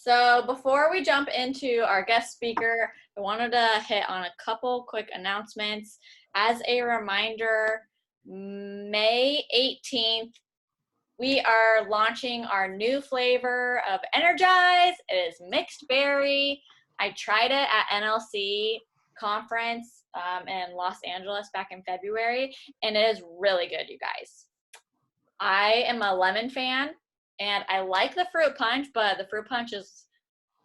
So before we jump into our guest speaker, I wanted to hit on a couple quick announcements. As a reminder, May 18th, we are launching our new flavor of Energize. It is mixed berry. I tried it at NLC conference in Los Angeles back in February, and it is really good, you guys. I am a lemon fan, and I like the fruit punch, but the fruit punch is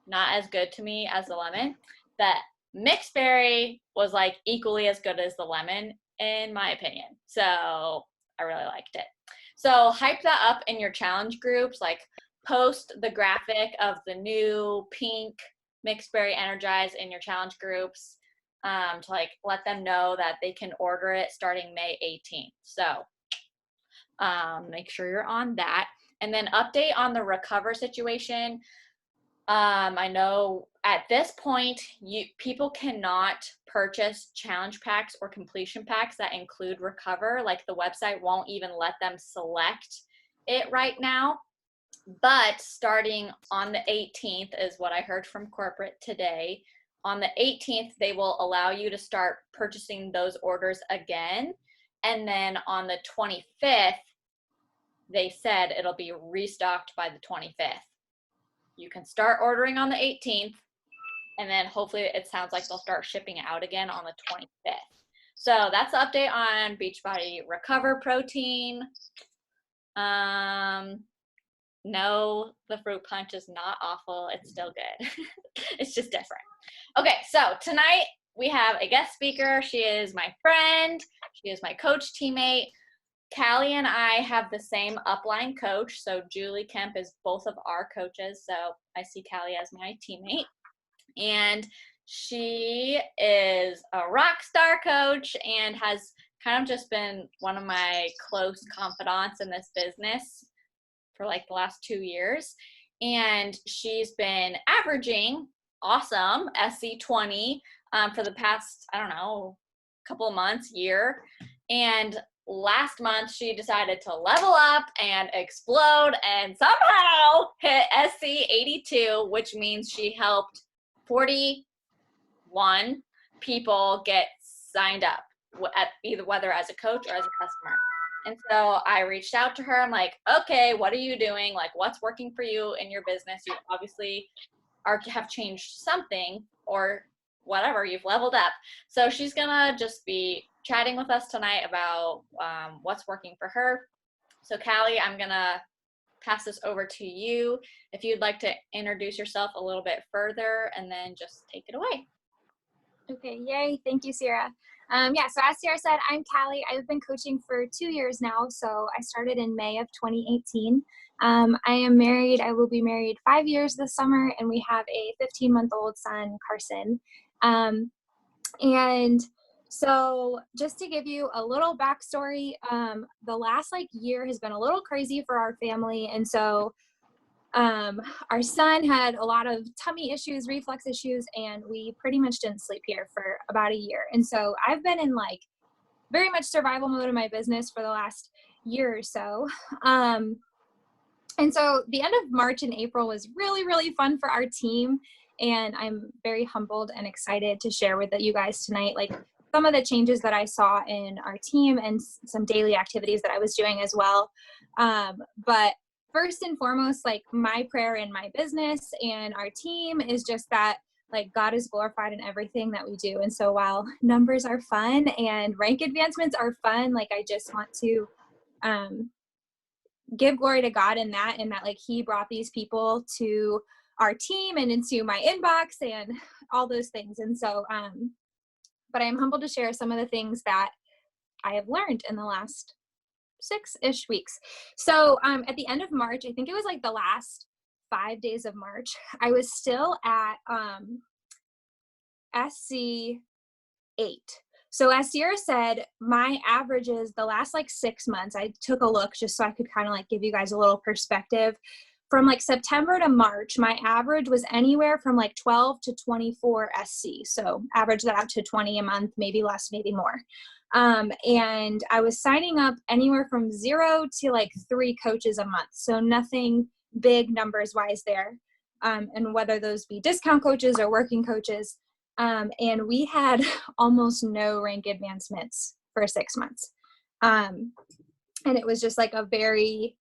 not as good to me as the lemon. The mixed berry was like equally as good as the lemon, in my opinion. So I really liked it. So hype that up in your challenge groups, like post the graphic of the new pink mixed berry Energize in your challenge groups to like let them know that they can order it starting May 18th. So make sure you're on that. And then update on the Recover situation. I know at this point, people cannot purchase challenge packs or completion packs that include Recover. Like the website won't even let them select it right now. But starting on the 18th is what I heard from corporate today. On the 18th, they will allow you to start purchasing those orders again. And then on the 25th, they said it'll be restocked by the 25th. You can start ordering on the 18th, and then hopefully it sounds like they'll start shipping it out again on the 25th. So that's the update on Beachbody Recover protein. No, the fruit punch is not awful. It's still good. It's just different. Okay, so tonight we have a guest speaker. She is my friend. She is my coach teammate. Callie and I have the same upline coach, so Julie Kemp is both of our coaches, so I see Callie as my teammate. And she is a rock star coach and has kind of just been one of my close confidants in this business for like the last 2 years. And she's been averaging awesome SC20 for the past, I don't know, couple of months, year. And last month, she decided to level up and explode and somehow hit SC82, which means she helped 41 people get signed up, at either whether as a coach or as a customer. And so I reached out to her. I'm like, okay, what are you doing? Like, what's working for you in your business? You obviously have changed something or whatever, you've leveled up. So she's gonna just be chatting with us tonight about what's working for her. So Callie, I'm gonna pass this over to you if you'd like to introduce yourself a little bit further and then just take it away. Okay, yay. Thank you, Sierra. So as Sierra said, I'm Callie. I've been coaching for 2 years now. So I started in May of 2018. I am married. I will be married 5 years this summer, and we have a 15-month-old son, Carson. And so just to give you a little backstory, the last year has been a little crazy for our family. And so our son had a lot of tummy issues, reflux issues, and we pretty much didn't sleep here for about a year. And so I've been in very much survival mode in my business for the last year or so. And so the end of March and April was really, really fun for our team. And I'm very humbled and excited to share with you guys tonight, some of the changes that I saw in our team and some daily activities that I was doing as well. But first and foremost, my prayer in my business and our team is just that God is glorified in everything that we do. And so while numbers are fun and rank advancements are fun, I just want to give glory to God in that, and that he brought these people to our team and into my inbox and all those things. And so, but I am humbled to share some of the things that I have learned in the last 6-ish weeks. So at the end of March, I think it was the last 5 days of March, I was still at SC8. So as Sierra said, my averages the last 6 months, I took a look just so I could kind of give you guys a little perspective. From September to March, my average was anywhere from 12 to 24 SC. So average that out to 20 a month, maybe less, maybe more. And I was signing up anywhere from 0 to 3 coaches a month. So nothing big numbers wise there. and whether those be discount coaches or working coaches. And we had almost no rank advancements for 6 months. And it was just like a very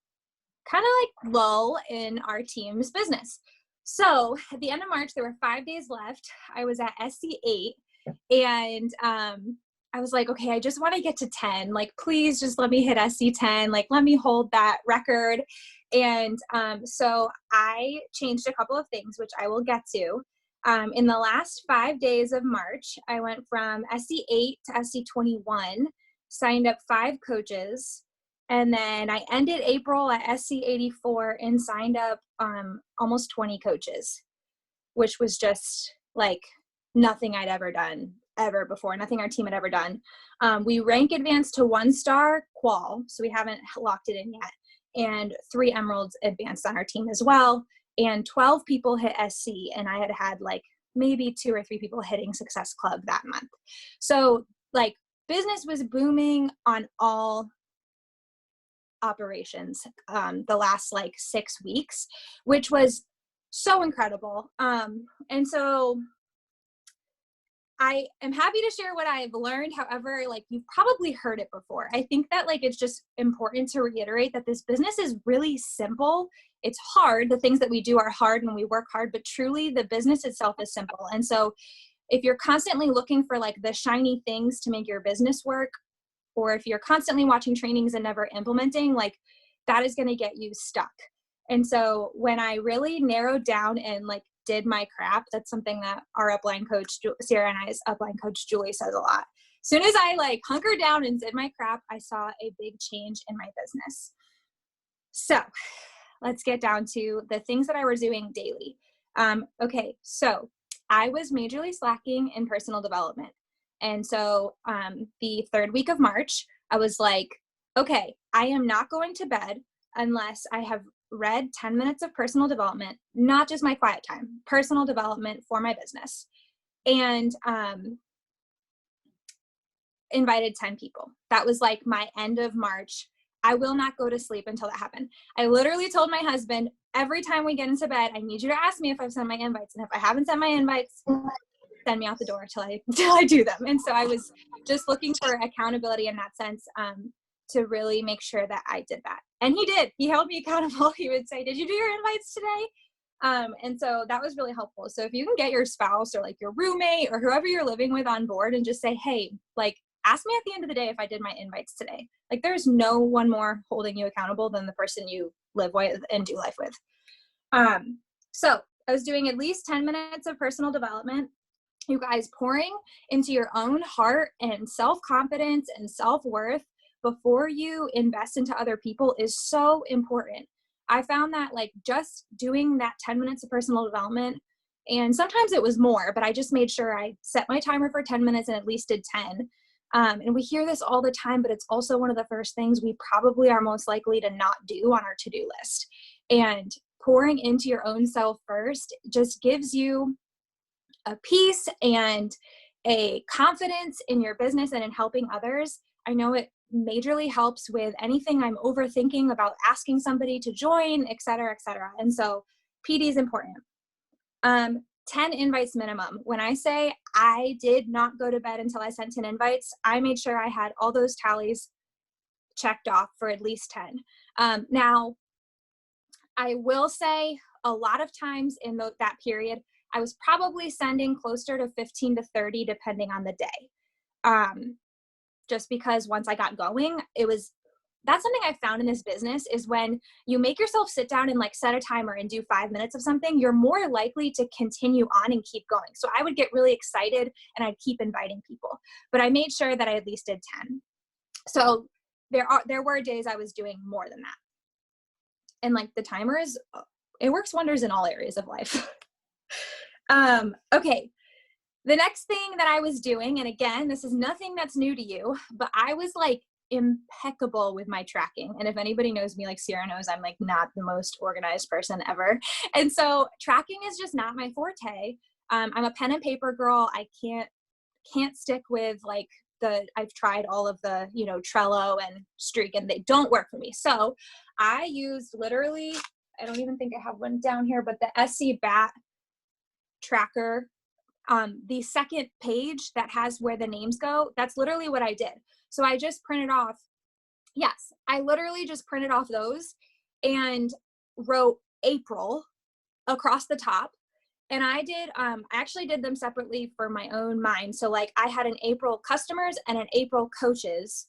kind of like lull in our team's business. So at the end of March, there were 5 days left. I was at SC8, and I was like, okay, I just want to get to 10. Like, please just let me hit SC10. Like, let me hold that record. And so I changed a couple of things, which I will get to. In the last 5 days of March, I went from SC8 to SC21, signed up 5 coaches, and then I ended April at SC84 and signed up almost 20 coaches, which was just like nothing I'd ever done ever before, nothing our team had ever done. We rank advanced to 1-star qual, so we haven't locked it in yet, and 3 emeralds advanced on our team as well, and 12 people hit SC, and I had like maybe 2 or 3 people hitting Success Club that month. So like business was booming on all operations the last like 6 weeks, which was so incredible. And so I am happy to share what I've learned. However, like you've probably heard it before. I think that like it's just important to reiterate that this business is really simple. It's hard. The things that we do are hard and we work hard, but truly the business itself is simple. And so if you're constantly looking for like the shiny things to make your business work, or if you're constantly watching trainings and never implementing, like that is going to get you stuck. And so when I really narrowed down and like did my crap, that's something that our upline coach, Sierra, and I's upline coach, Julie, says a lot. As soon as I like hunkered down and did my crap, I saw a big change in my business. So let's get down to the things that I was doing daily. Okay, so I was majorly slacking in personal development. And so the 3rd week of March, I was like, okay, I am not going to bed unless I have read 10 minutes of personal development, not just my quiet time, personal development for my business. And invited 10 people. That was like my end of March. I will not go to sleep until that happened. I literally told my husband, every time we get into bed, I need you to ask me if I've sent my invites. And if I haven't sent my invites, send me out the door till I do them. And so I was just looking for accountability in that sense, to really make sure that I did that. And he did. He held me accountable. He would say, did you do your invites today? And so that was really helpful. So if you can get your spouse or like your roommate or whoever you're living with on board and just say, hey, like ask me at the end of the day if I did my invites today. Like there's no one more holding you accountable than the person you live with and do life with. So I was doing at least 10 minutes of personal development. You guys, pouring into your own heart and self-confidence and self-worth before you invest into other people is so important. I found that like just doing that 10 minutes of personal development, and sometimes it was more, but I just made sure I set my timer for 10 minutes and at least did 10. And we hear this all the time, but it's also one of the first things we probably are most likely to not do on our to-do list. And pouring into your own self first just gives you a peace and a confidence in your business and in helping others. I know it majorly helps with anything I'm overthinking about asking somebody to join, et cetera, et cetera. And so PD is important. 10 invites minimum. When I say I did not go to bed until I sent 10 invites, I made sure I had all those tallies checked off for at least 10. Now, I will say a lot of times in that period, I was probably sending closer to 15 to 30 depending on the day. Just because once I got going, that's something I found in this business is when you make yourself sit down and like set a timer and do 5 minutes of something, you're more likely to continue on and keep going. So I would get really excited and I'd keep inviting people, but I made sure that I at least did 10. So there were days I was doing more than that. And like the timers, it works wonders in all areas of life. Okay. The next thing that I was doing, and again, this is nothing that's new to you, but I was like impeccable with my tracking. And if anybody knows me, like Sierra knows, I'm like not the most organized person ever. And so tracking is just not my forte. I'm a pen and paper girl. I can't stick with like I've tried all of the, Trello and Streak and they don't work for me. So I used literally I don't even think I have one down here, but the SC BAT tracker, the second page that has where the names go, that's literally what I did. So I just printed off, yes, I literally just printed off those and wrote April across the top. And I actually did them separately for my own mind. So like I had an April customers and an April coaches.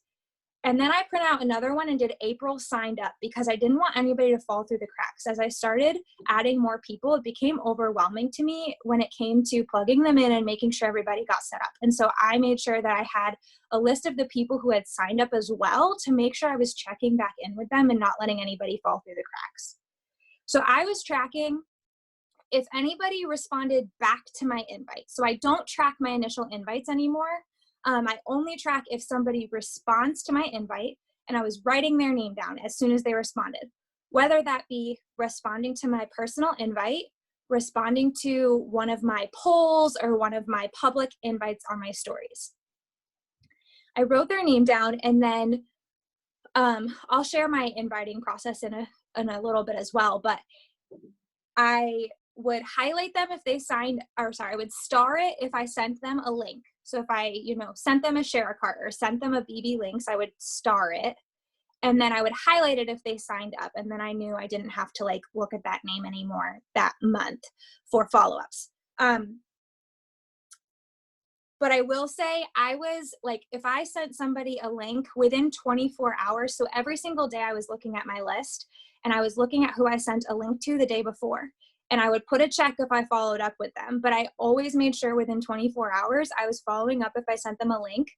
And then I printed out another one and did April signed up because I didn't want anybody to fall through the cracks. As I started adding more people, it became overwhelming to me when it came to plugging them in and making sure everybody got set up. And so I made sure that I had a list of the people who had signed up as well to make sure I was checking back in with them and not letting anybody fall through the cracks. So I was tracking if anybody responded back to my invite. So I don't track my initial invites anymore. I only track if somebody responds to my invite, and I was writing their name down as soon as they responded, whether that be responding to my personal invite, responding to one of my polls, or one of my public invites on my stories. I wrote their name down, and then I'll share my inviting process in a little bit as well, but I would highlight them if they signed, or sorry, I would star it if I sent them a link. So if I, sent them a share a cart or sent them a BB links, I would star it. And then I would highlight it if they signed up. And then I knew I didn't have to like look at that name anymore that month for follow-ups. But I will say I was like, if I sent somebody a link within 24 hours, so every single day I was looking at my list and I was looking at who I sent a link to the day before. And I would put a check if I followed up with them. But I always made sure within 24 hours, I was following up if I sent them a link.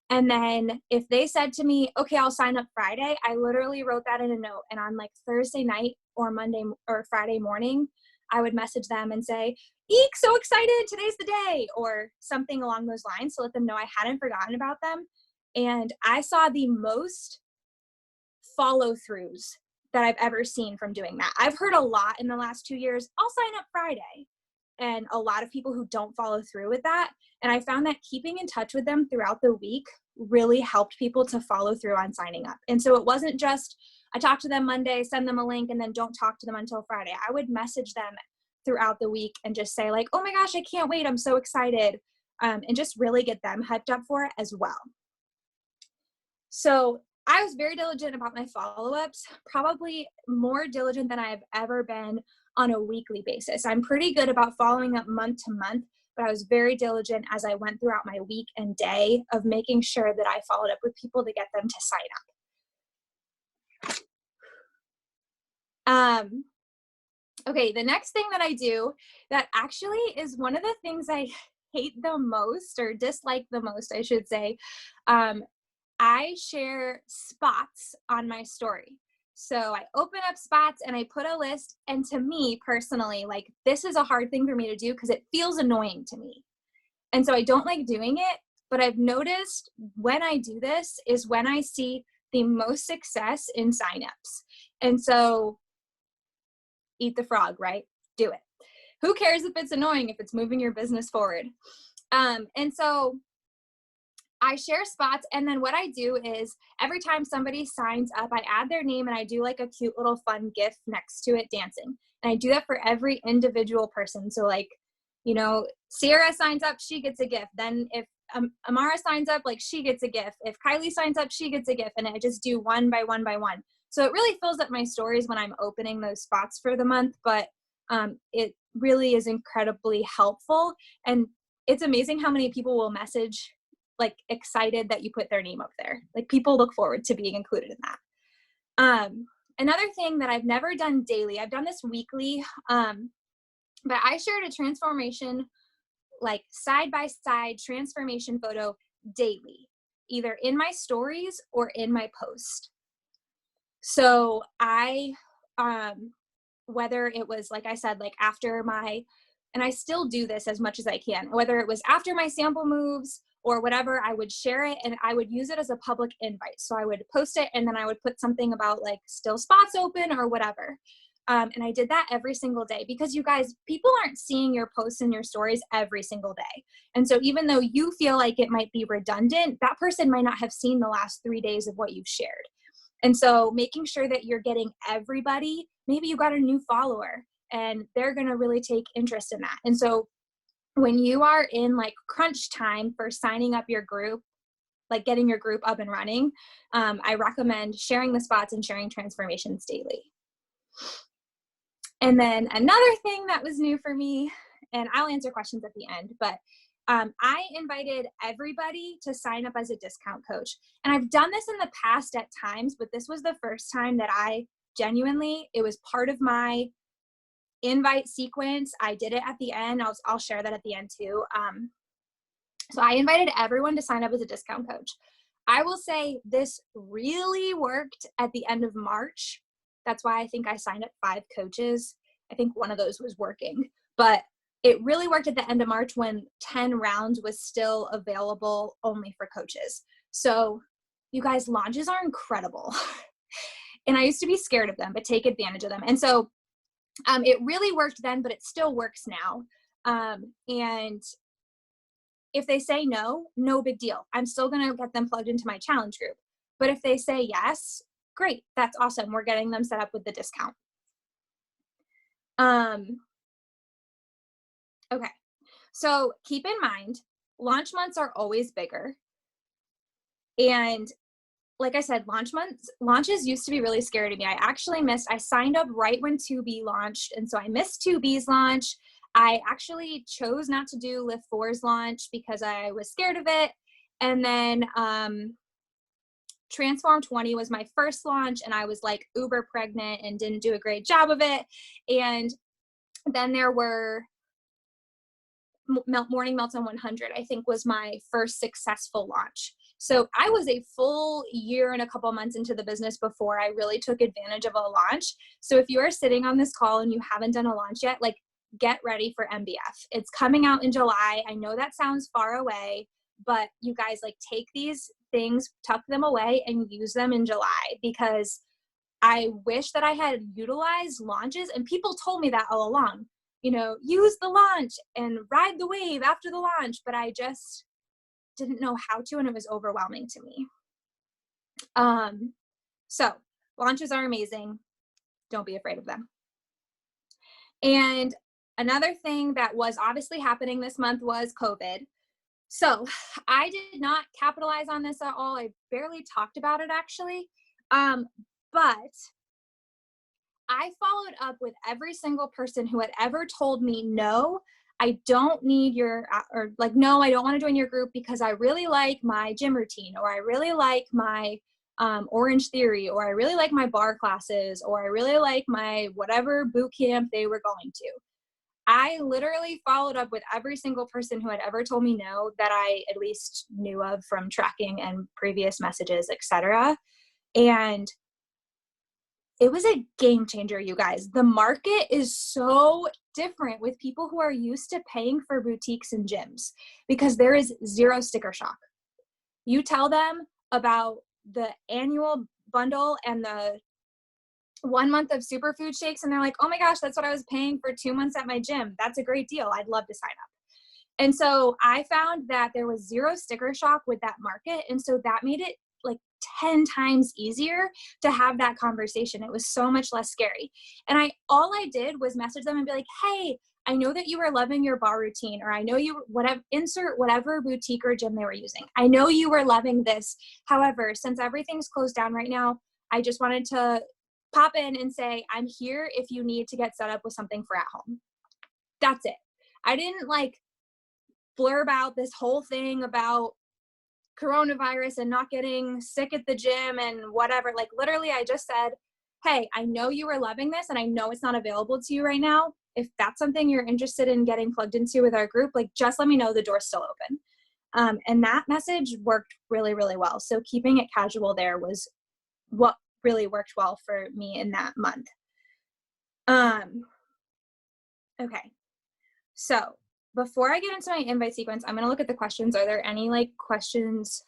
And then if they said to me, okay, I'll sign up Friday, I literally wrote that in a note. And on like Thursday night or Monday or Friday morning, I would message them and say, eek, so excited, today's the day, or something along those lines to let them know I hadn't forgotten about them. And I saw the most follow-throughs that I've ever seen from doing that. I've heard a lot in the last 2 years, I'll sign up Friday. And a lot of people who don't follow through with that. And I found that keeping in touch with them throughout the week really helped people to follow through on signing up. And so it wasn't just, I talk to them Monday, send them a link, and then don't talk to them until Friday. I would message them throughout the week and just say like, oh my gosh, I can't wait, I'm so excited. And just really get them hyped up for it as well. So I was very diligent about my follow-ups, probably more diligent than I've ever been on a weekly basis. I'm pretty good about following up month to month, but I was very diligent as I went throughout my week and day of making sure that I followed up with people to get them to sign up. Okay, the next thing that I do that actually is one of the things I hate the most, or dislike the most, I should say, I share spots on my story. So I open up spots and I put a list, and to me personally, like this is a hard thing for me to do because it feels annoying to me. And so I don't like doing it, but I've noticed when I do this is when I see the most success in signups. And so eat the frog, right? Do it. Who cares if it's annoying if it's moving your business forward? And so I share spots, and then what I do is every time somebody signs up, I add their name and I do like a cute little fun GIF next to it dancing. And I do that for every individual person. So like, Sierra signs up, she gets a GIF. Then if Amara signs up, like she gets a GIF. If Kylie signs up, she gets a GIF. And I just do one by one by one. So it really fills up my stories when I'm opening those spots for the month, but it really is incredibly helpful. And it's amazing how many people will message like excited that you put their name up there. Like people look forward to being included in that. Another thing that I've never done daily, I've done this weekly, but I shared a transformation, like side by side transformation photo daily, either in my stories or in my post. So I, whether it was, like I said, like after and I still do this as much as I can, whether it was after my sample moves or whatever, I would share it and I would use it as a public invite. So I would post it and then I would put something about like still spots open or whatever. And I did that every single day because you guys, people aren't seeing your posts and your stories every single day. And so even though you feel like it might be redundant, that person might not have seen the last 3 days of what you've shared. And so making sure that you're getting everybody, maybe you got a new follower and they're going to really take interest in that. And so when you are in like crunch time for signing up your group, like getting your group up and running, I recommend sharing the spots and sharing transformations daily. And then another thing that was new for me, and I'll answer questions at the end, but I invited everybody to sign up as a discount coach. And I've done this in the past at times, but this was the first time that I genuinely, it was part of my invite sequence. I did it at the end. I'll share that at the end too. So I invited everyone to sign up as a discount coach. I will say this really worked at the end of March. That's why I think I signed up 5 coaches. I think one of those was working, but it really worked at the end of March when 10 rounds was still available only for coaches. So you guys, launches are incredible. And I used to be scared of them, but take advantage of them. And so it really worked then, but it still works now. And if they say no, no big deal. I'm still going to get them plugged into my challenge group. But if they say yes, great. That's awesome. We're getting them set up with the discount. Okay. So keep in mind, launch months are always bigger. And like I said, launches used to be really scary to me. I signed up right when 2B launched. And so I missed 2B's launch. I actually chose not to do Lift 4's launch because I was scared of it. And then Transform 20 was my first launch, and I was like uber pregnant and didn't do a great job of it. And then there were Morning Meltdown 100, I think, was my first successful launch. So I was a full year and a couple months into the business before I really took advantage of a launch. So if you are sitting on this call and you haven't done a launch yet, like, get ready for MBF. It's coming out in July. I know that sounds far away, but you guys, like, take these things, tuck them away, and use them in July, because I wish that I had utilized launches, and people told me that all along, use the launch and ride the wave after the launch, but I just didn't know how to, and it was overwhelming to me. So launches are amazing. Don't be afraid of them. And another thing that was obviously happening this month was COVID. So I did not capitalize on this at all. I barely talked about it, actually. But I followed up with every single person who had ever told me, no, I don't need no, I don't want to join your group because I really like my gym routine, or I really like my Orange Theory, or I really like my bar classes, or I really like my whatever boot camp they were going to. I literally followed up with every single person who had ever told me no, that I at least knew of from tracking and previous messages, etc. And it was a game changer, you guys. The market is so different with people who are used to paying for boutiques and gyms, because there is zero sticker shock. You tell them about the annual bundle and the 1 month of superfood shakes, and they're like, oh my gosh, that's what I was paying for 2 months at my gym. That's a great deal. I'd love to sign up. And so I found that there was zero sticker shock with that market. And so that made it like 10 times easier to have that conversation. It was so much less scary. And all I did was message them and be like, hey, I know that you were loving your bar routine, or I know you insert whatever boutique or gym they were using. I know you were loving this. However, since everything's closed down right now, I just wanted to pop in and say, I'm here if you need to get set up with something for at home. That's it. I didn't like blurb out this whole thing about coronavirus and not getting sick at the gym and whatever. Like, literally, I just said, hey, I know you were loving this and I know it's not available to you right now. If that's something you're interested in getting plugged into with our group, like, just let me know, the door's still open. And that message worked really, really well. So keeping it casual there was what really worked well for me in that month. Okay. So before I get into my invite sequence, I'm going to look at the questions. Are there any like questions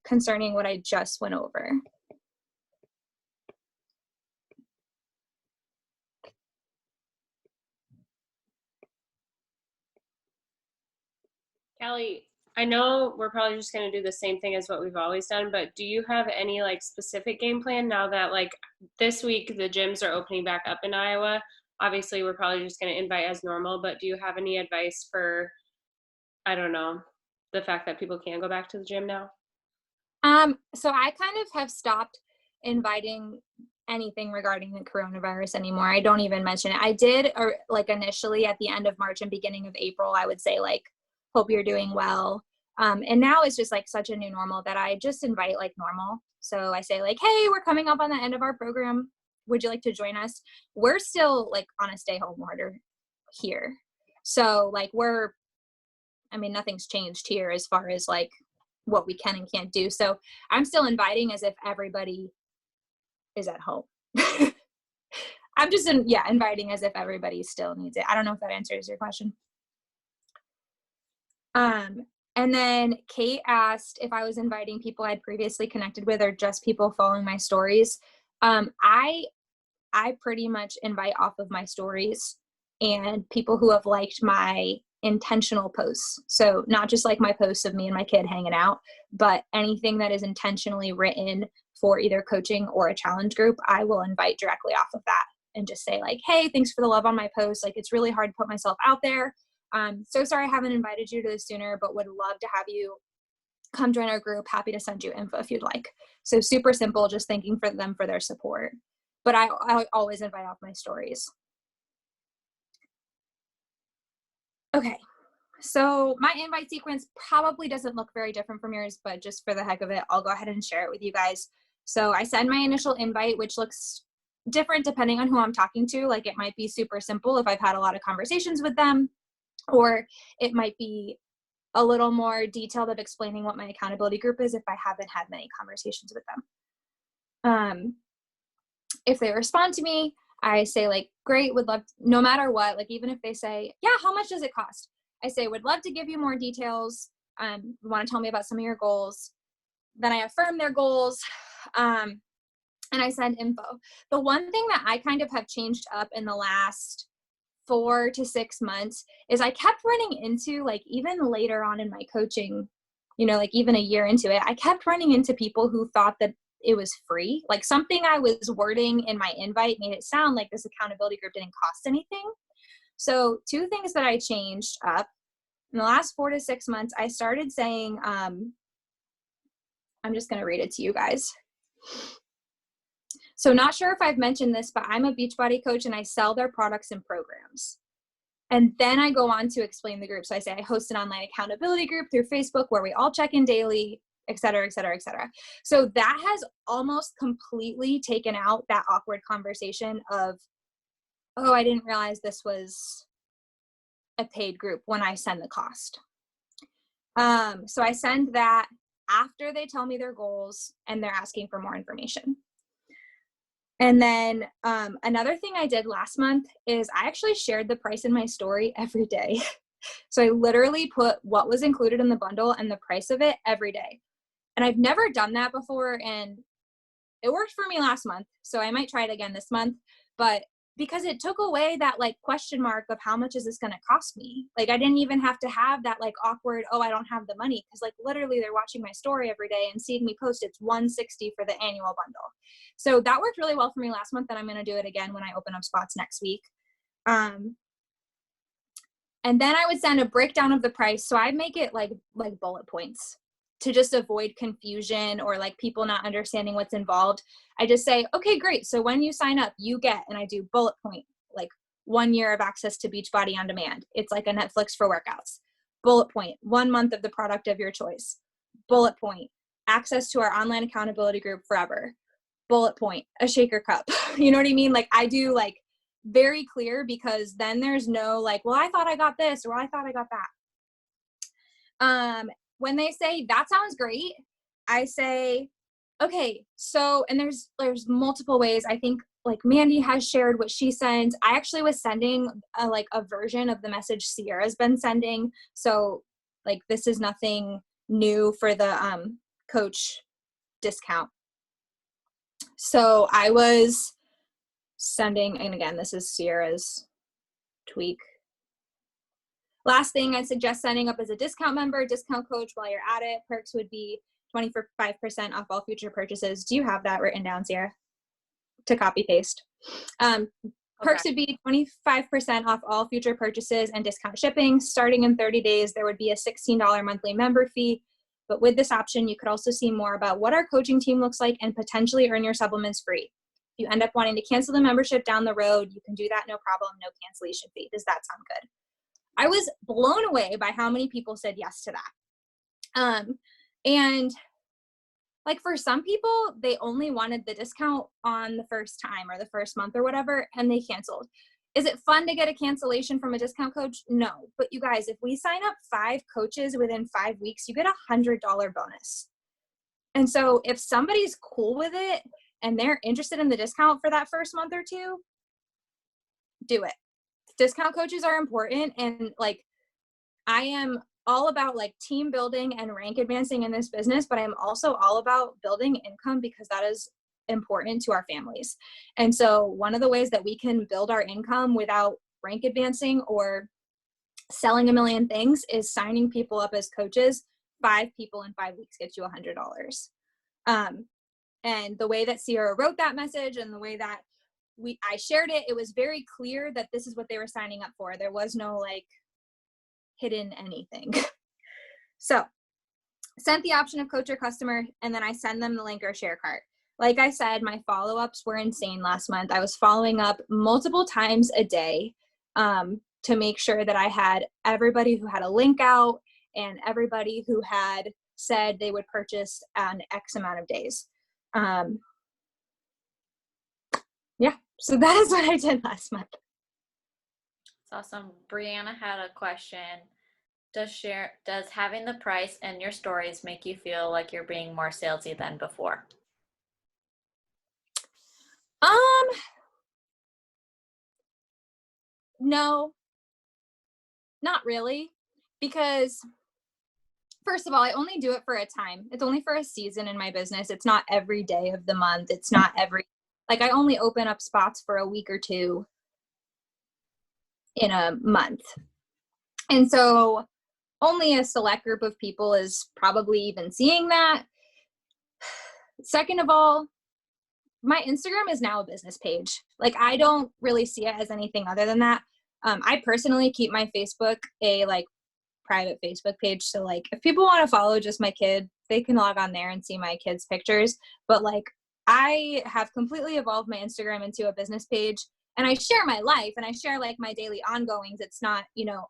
concerning what I just went over? Callie, I know we're probably just going to do the same thing as what we've always done, but do you have any like specific game plan now that like this week the gyms are opening back up in Iowa? Obviously, we're probably just going to invite as normal, but do you have any advice for, I don't know, the fact that people can't go back to the gym now? So I kind of have stopped inviting anything regarding the coronavirus anymore. I don't even mention it. I did, or like initially at the end of March and beginning of April, I would say like, hope you're doing well. And now it's just like such a new normal that I just invite like normal. So I say like, hey, we're coming up on the end of our program. Would you like to join us? We're still like on a stay home order here. So like nothing's changed here as far as like what we can and can't do. So I'm still inviting as if everybody is at home. I'm just inviting as if everybody still needs it. I don't know if that answers your question. And then Kate asked if I was inviting people I'd previously connected with or just people following my stories. I pretty much invite off of my stories and people who have liked my intentional posts. So not just like my posts of me and my kid hanging out, but anything that is intentionally written for either coaching or a challenge group, I will invite directly off of that and just say like, hey, thanks for the love on my post. Like, it's really hard to put myself out there. So sorry I haven't invited you to this sooner, but would love to have you come join our group. Happy to send you info if you'd like. So super simple, just thanking for them for their support. But I always invite off my stories. Okay, so my invite sequence probably doesn't look very different from yours, but just for the heck of it, I'll go ahead and share it with you guys. So I send my initial invite, which looks different depending on who I'm talking to. Like, it might be super simple if I've had a lot of conversations with them, or it might be a little more detailed of explaining what my accountability group is if I haven't had many conversations with them. If they respond to me, I say like, great, would love, no matter what, like even if they say, yeah, how much does it cost? I say, would love to give you more details. Want to tell me about some of your goals. Then I affirm their goals. And I send info. The one thing that I kind of have changed up in the last 4 to 6 months is I kept running into, like, even later on in my coaching, like even a year into it, I kept running into people who thought that it was free. Like, something I was wording in my invite made it sound like this accountability group didn't cost anything. So 2 things that I changed up in the last 4 to 6 months, I started saying, I'm just going to read it to you guys. So not sure if I've mentioned this, but I'm a Beachbody coach and I sell their products and programs. And then I go on to explain the group. So I say I host an online accountability group through Facebook where we all check in daily, et cetera, et cetera, et cetera. So that has almost completely taken out that awkward conversation of, oh, I didn't realize this was a paid group when I send the cost. So I send that after they tell me their goals and they're asking for more information. And then another thing I did last month is I actually shared the price in my story every day. So I literally put what was included in the bundle and the price of it every day. And I've never done that before, and it worked for me last month. So I might try it again this month, but because it took away that like question mark of how much is this going to cost me? Like, I didn't even have to have that like awkward, oh, I don't have the money. Cause like literally they're watching my story every day and seeing me post, it's $160 for the annual bundle. So that worked really well for me last month, and I'm going to do it again when I open up spots next week. And then I would send a breakdown of the price. So I make it like bullet points to just avoid confusion or like people not understanding what's involved. I just say, okay, great. So when you sign up, you get, and I do bullet point, like 1 year of access to Beachbody On Demand. It's like a Netflix for workouts. Bullet point, 1 month of the product of your choice. Bullet point, access to our online accountability group forever. Bullet point, a shaker cup. You know what I mean? Like, I do like very clear, because then there's no like, well, I thought I got this, or I thought I got that. When they say that sounds great, I say, okay, so, and there's multiple ways. I think like Mandy has shared what she sends. I actually was sending a version of the message Sierra's been sending. So like, this is nothing new for the coach discount. So I was sending, and again, this is Sierra's tweak. Last thing, I'd suggest signing up as a discount member, discount coach while you're at it. Perks would be 25% off all future purchases. Do you have that written down, Sierra? To copy paste. Perks would be 25% off all future purchases and discount shipping. Starting in 30 days, there would be a $16 monthly member fee. But with this option, you could also see more about what our coaching team looks like and potentially earn your supplements free. If you end up wanting to cancel the membership down the road, you can do that, no problem, no cancellation fee. Does that sound good? I was blown away by how many people said yes to that. And like for some people, they only wanted the discount on the first time or the first month or whatever, and they canceled. Is it fun to get a cancellation from a discount coach? No. But you guys, if we sign up 5 coaches within 5 weeks, you get a $100 bonus. And so if somebody's cool with it and they're interested in the discount for that first month or two, do it. Discount coaches are important. And like, I am all about like team building and rank advancing in this business, but I'm also all about building income because that is important to our families. And so one of the ways that we can build our income without rank advancing or selling a million things is signing people up as coaches. 5 people in 5 weeks gets you $100. And the way that Sierra wrote that message and the way that I shared it, it was very clear that this is what they were signing up for. There was no like hidden anything. So sent the option of coach or customer, and then I send them the link or share cart. Like I said, my follow-ups were insane last month. I was following up multiple times a day to make sure that I had everybody who had a link out and everybody who had said they would purchase on X amount of days. Yeah, so that is what I did last month. That's awesome. Brianna had a question. Does having the price in your stories make you feel like you're being more salesy than before? No, not really, because first of all, I only do it for a time. It's only for a season in my business. It's not every day of the month. It's not I only open up spots for a week or two in a month. And so only a select group of people is probably even seeing that. Second of all, my Instagram is now a business page. Like I don't really see it as anything other than that. I personally keep my Facebook a private Facebook page. So like if people want to follow just my kid, they can log on there and see my kids' pictures. But like I have completely evolved my Instagram into a business page, and I share my life and I share like my daily ongoings. It's not,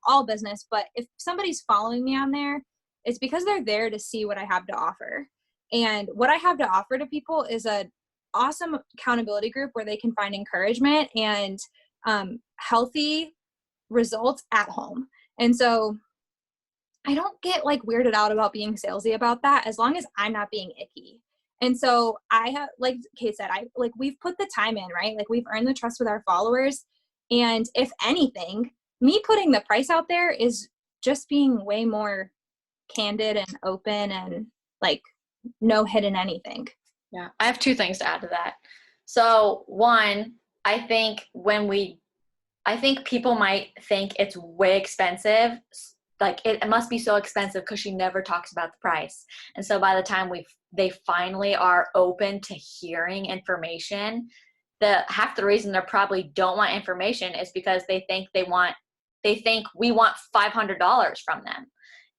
all business, but if somebody's following me on there, it's because they're there to see what I have to offer. And what I have to offer to people is a awesome accountability group where they can find encouragement and healthy results at home. And so I don't get weirded out about being salesy about that as long as I'm not being icky. And so I have, like Kate said, we've put the time in, right? We've earned the trust with our followers. And if anything, me putting the price out there is just being way more candid and open and no hidden anything. Yeah, I have 2 things to add to that. So one, I think people might think it's way expensive. It must be so expensive because she never talks about the price. And so by the time they finally are open to hearing information, half the reason they probably don't want information is because they think we want $500 from them.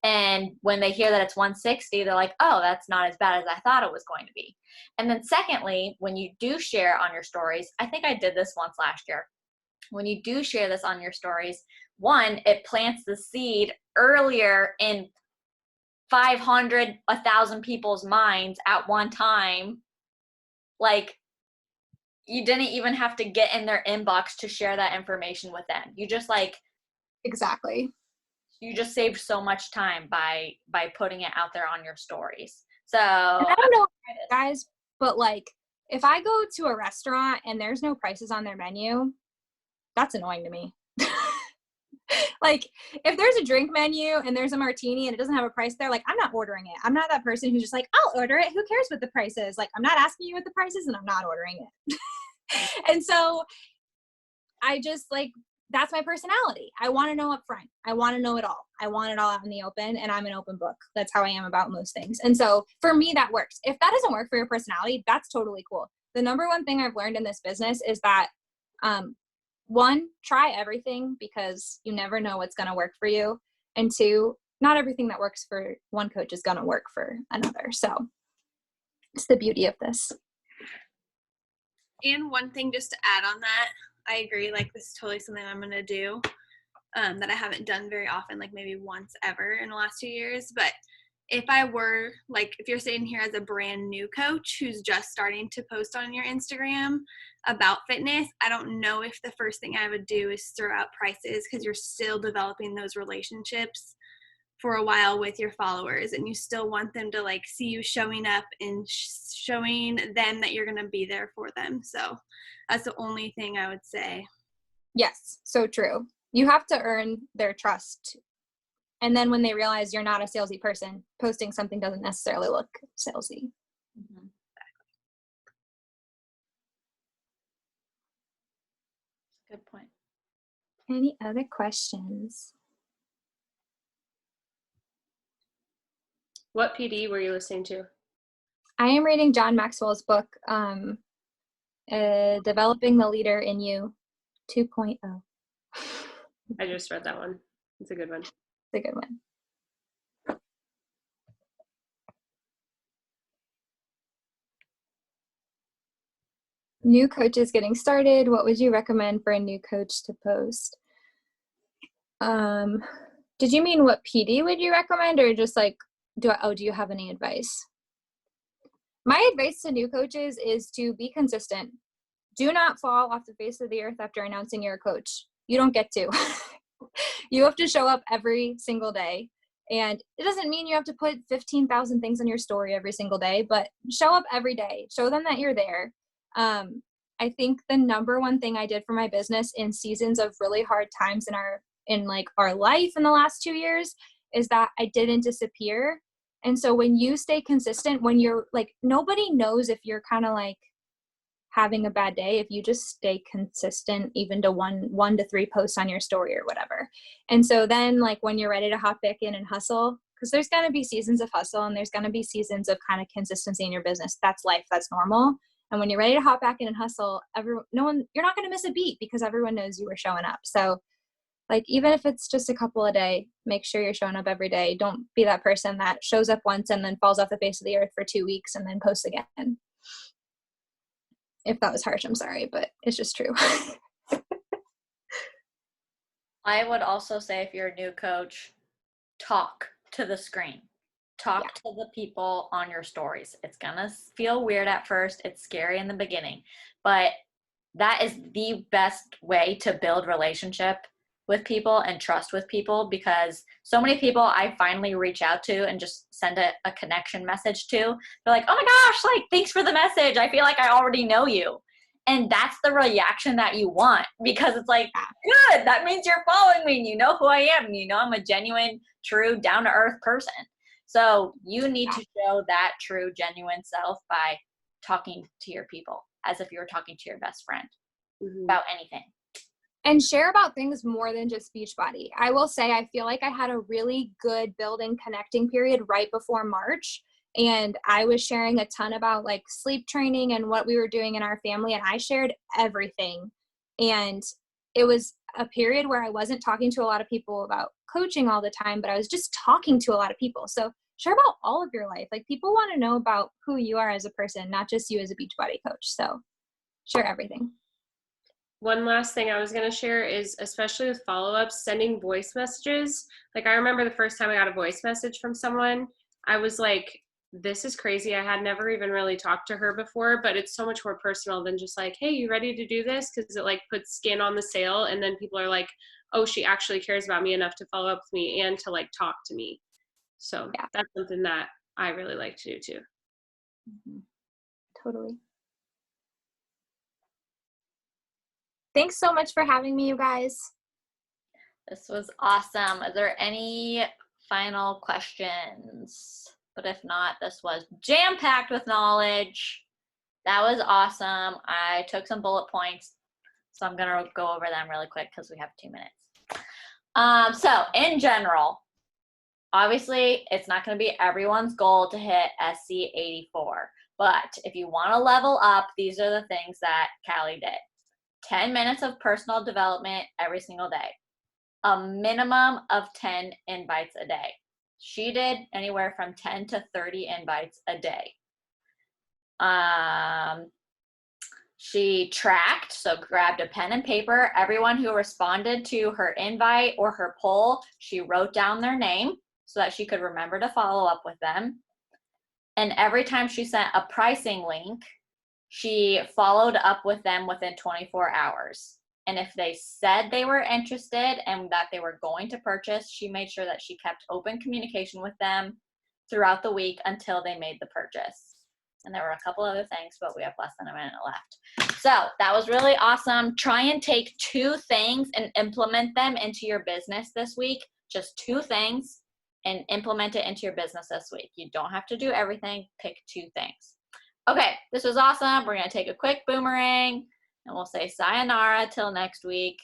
And when they hear that it's $160, they're like, oh, that's not as bad as I thought it was going to be. And then secondly, when you do share on your stories, I think I did this once last year. When you do share this on your stories, one, it plants the seed earlier in 500, 1,000 people's minds at one time. You didn't even have to get in their inbox to share that information with them. You just Exactly. You just saved so much time by putting it out there on your stories. So and I don't know, guys, but if I go to a restaurant and there's no prices on their menu, that's annoying to me. If there's a drink menu and there's a martini and it doesn't have a price there, I'm not ordering it. I'm not that person who's just I'll order it. Who cares what the price is? I'm not asking you what the price is and I'm not ordering it. And so I just that's my personality. I want to know up front. I want to know it all. I want it all out in the open, and I'm an open book. That's how I am about most things. And so for me, that works. If that doesn't work for your personality, that's totally cool. The number one thing I've learned in this business is that, one, try everything, because you never know what's going to work for you. And two, not everything that works for one coach is going to work for another. So it's the beauty of this. And one thing just to add on that, I agree, like this is totally something I'm going to do that I haven't done very often, like maybe once ever in the last 2 years. But if I were, like, if you're sitting here as a brand new coach who's just starting to post on your Instagram about fitness, I don't know if the first thing I would do is throw out prices, because you're still developing those relationships for a while with your followers, and you still want them to like see you showing up and showing them that you're going to be there for them. So that's the only thing I would say. Yes, so true. You have to earn their trust. And then when they realize you're not a salesy person, posting something doesn't necessarily look salesy. Mm-hmm. Good point. Any other questions? What PD were you listening to? I am reading John Maxwell's book, Developing the Leader in You 2.0. I just read that one. It's a good one. It's a good one. New coaches getting started. What would you recommend for a new coach to post? Did you mean what PD would you recommend, or just like, do you have any advice? My advice to new coaches is to be consistent. Do not fall off the face of the earth after announcing you're a coach. You don't get to. You have to show up every single day. And it doesn't mean you have to put 15,000 things on your story every single day, but show up every day. Show them that you're there. I think the number one thing I did for my business in seasons of really hard times in our life in the last 2 years is that I didn't disappear. And so when you stay consistent, when you're like, nobody knows if you're kind of like having a bad day if you just stay consistent, even to one to 3 posts on your story or whatever. And so then like when you're ready to hop back in and hustle, because there's going to be seasons of hustle and there's going to be seasons of kind of consistency in your business. That's life. That's normal. And when you're ready to hop back in and hustle, you're not going to miss a beat because everyone knows you were showing up. So like, even if it's just a couple a day, make sure you're showing up every day. Don't be that person that shows up once and then falls off the face of the earth for 2 weeks and then posts again. If that was harsh, I'm sorry, but it's just true. I would also say, if you're a new coach, talk to the screen. Talk to the people on your stories. It's going to feel weird at first. It's scary in the beginning, but that is the best way to build relationship with people and trust with people, because so many people I finally reach out to and just send a connection message to, they're like, oh my gosh, like, thanks for the message. I feel like I already know you. And that's the reaction that you want, because it's like, good, that means you're following me and you know who I am. You know, I'm a genuine, true, down-to-earth person. So you need to show that true, genuine self by talking to your people as if you were talking to your best friend about anything. And share about things more than just Beachbody. I will say, I feel like I had a really good building, connecting period right before March. And I was sharing a ton about like sleep training and what we were doing in our family. And I shared everything. And it was a period where I wasn't talking to a lot of people about coaching all the time, but I was just talking to a lot of people. So share about all of your life. Like, people want to know about who you are as a person, not just you as a Beachbody coach. So share everything. One last thing I was going to share is, especially with follow-ups, sending voice messages. Like, I remember the first time I got a voice message from someone, I was like, this is crazy. I had never even really talked to her before, but it's so much more personal than just like, hey, you ready to do this? Because it like puts skin on the sale. And then people are like, oh, she actually cares about me enough to follow up with me and to like talk to me. So that's something that I really like to do too. Totally. Thanks so much for having me, you guys. This was awesome. Is there any final questions? But if not, this was jam-packed with knowledge. That was awesome. I took some bullet points, So I'm gonna go over them really quick because we have 2 minutes. So in general, obviously it's not gonna be everyone's goal to hit SC 84, but if you wanna level up, these are the things that Callie did. 10 minutes of personal development every single day. A minimum of 10 invites a day. She did anywhere from 10 to 30 invites a day. She tracked, so grabbed a pen and paper. Everyone who responded to her invite or her poll, she wrote down their name so that she could remember to follow up with them. And every time she sent a pricing link, she followed up with them within 24 hours. And if they said they were interested and that they were going to purchase, she made sure that she kept open communication with them throughout the week until they made the purchase. And there were a couple other things, but we have less than a minute left. So that was really awesome. Try and take 2 things and implement them into your business this week. Just 2 things and implement it into your business this week. You don't have to do everything. Pick 2 things. Okay, this was awesome. We're going to take a quick boomerang and we'll say sayonara till next week.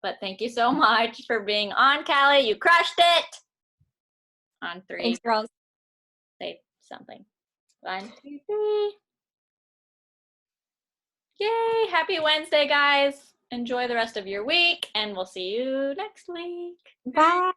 But thank you so much for being on, Callie. You crushed it. On 3. Thanks, girls. Say something. 1, 2, 3. Yay. Happy Wednesday, guys. Enjoy the rest of your week, and we'll see you next week. Bye.